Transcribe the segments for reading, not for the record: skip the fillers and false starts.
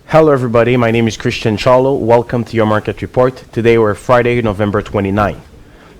Hello everybody, my name is Christian Charlo. Welcome to your market report. Today we're Friday, November 29th.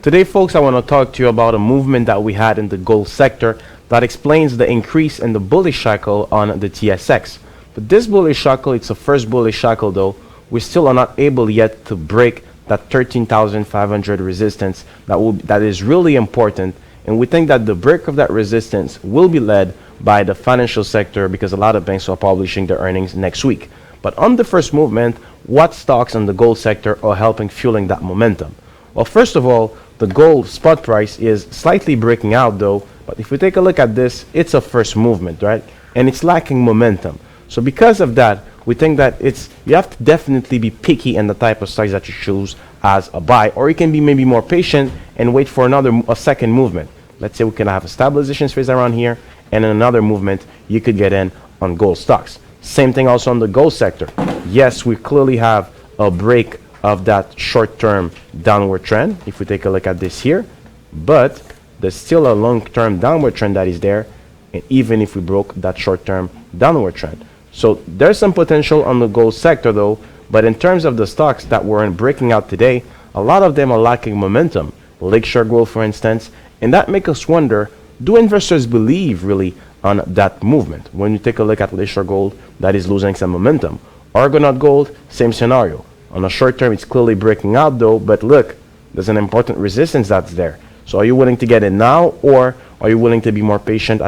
Today folks, I want to talk to you about a movement that we had in the gold sector that explains the increase in the bullish cycle on the TSX. But this bullish cycle, it's the first bullish cycle though, we still are not able yet to break that 13,500 resistance that is really important, and we think that the break of that resistance will be led by the financial sector because a lot of banks are publishing their earnings next week. But on the first movement, what stocks on the gold sector are helping fueling that momentum? Well, first of all, the gold spot price is slightly breaking out though, but if we take a look at this, it's a first movement, right? And it's lacking momentum. So because of that, we think that you have to definitely be picky in the type of stocks that you choose as a buy, or you can be maybe more patient and wait for a second movement. Let's say we can have a stabilization phase around here, and in another movement, you could get in on gold stocks. Same thing also on the gold sector. Yes, we clearly have a break of that short-term downward trend if we take a look at this here, but there's still a long-term downward trend that is there, and even if we broke that short-term downward trend. So there's some potential on the gold sector though, but in terms of the stocks that were breaking out today, a lot of them are lacking momentum. Lakeshore Gold, for instance, and that makes us wonder, do investors believe really on that movement? When you take a look at Lakeshore Gold, that is losing some momentum. Argonaut Gold, same scenario. On a short term, it's clearly breaking out though, but look, there's an important resistance that's there. So are you willing to get in now, or are you willing to be more patient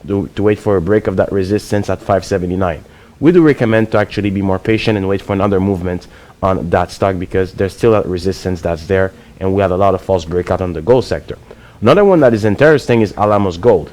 to wait for a break of that resistance at 579? We do recommend to actually be more patient and wait for another movement on that stock because there's still a resistance that's there, and we had a lot of false breakout on the gold sector. Another one that is interesting is Alamos Gold.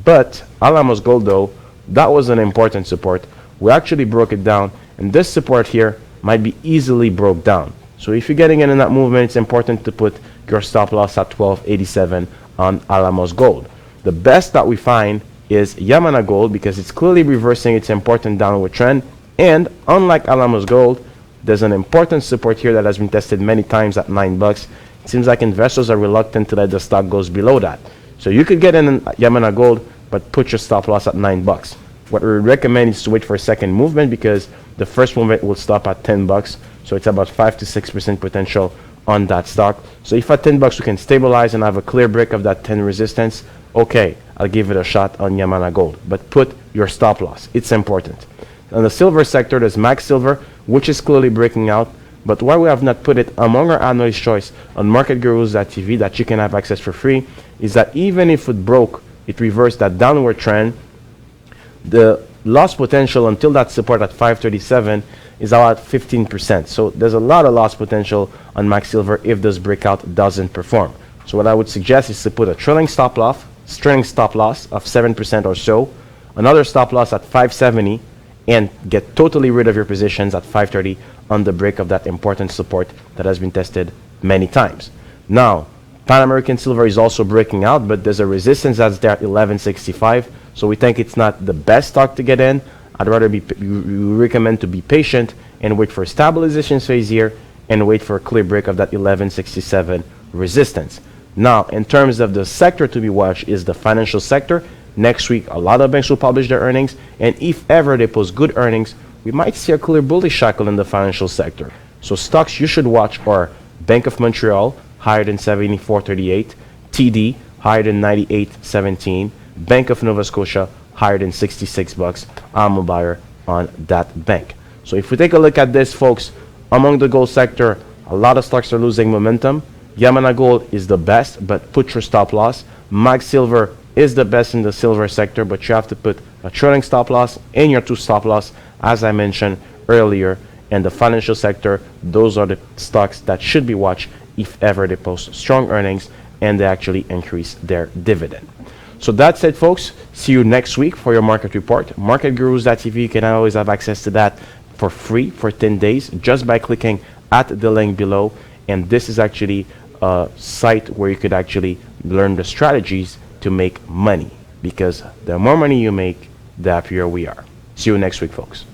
But Alamos Gold though, that was an important support. We actually broke it down, and this support here might be easily broke down. So if you're getting in that movement, it's important to put your stop loss at 1287 on Alamos Gold. The best that we find is Yamana Gold because it's clearly reversing its important downward trend, and unlike Alamos Gold, there's an important support here that has been tested many times at $9. It seems like investors are reluctant to let the stock goes below that. So you could get in Yamana Gold, but put your stop loss at $9. What we recommend is to wait for a second movement because the first movement will stop at $10. So it's about 5 to 6% potential on that stock. So if at $10 we can stabilize and have a clear break of that 10 resistance, okay, I'll give it a shot on Yamana Gold. But put your stop loss. It's important. On the silver sector, there's MAG Silver, which is clearly breaking out. But why we have not put it among our analyst choice on marketgurus.tv that you can have access for free is that even if it broke, it reversed that downward trend, the loss potential until that support at 537 is about 15%. So there's a lot of loss potential on MAG Silver if this breakout doesn't perform. So what I would suggest is to put a trailing stop loss of 7% or so, another stop loss at 570, and get totally rid of your positions at 530 on the break of that important support that has been tested many times. Now, Pan American Silver is also breaking out, but there's a resistance that's there at 1165, so we think it's not the best stock to get in. I'd rather we recommend to be patient and wait for a stabilization phase here and wait for a clear break of that 1167 resistance. Now, in terms of the sector to be watched is the financial sector. Next week, a lot of banks will publish their earnings, and if ever they post good earnings, we might see a clear bullish cycle in the financial sector. So stocks you should watch are Bank of Montreal, higher than 74.38, TD, higher than 98.17, Bank of Nova Scotia, higher than $66. I'm a buyer on that bank. So if we take a look at this, folks, among the gold sector, a lot of stocks are losing momentum. Yamana Gold is the best, but put your stop loss. MAG Silver is the best in the silver sector, but you have to put a trailing stop loss and your two stop loss, as I mentioned earlier. And the financial sector, those are the stocks that should be watched if ever they post strong earnings and they actually increase their dividend. So that's it, folks. See you next week for your market report. MarketGurus.tv, you can always have access to that for free for 10 days just by clicking at the link below. And this is actually a site where you could actually learn the strategies to make money, because the more money you make, the happier we are. See you next week, folks.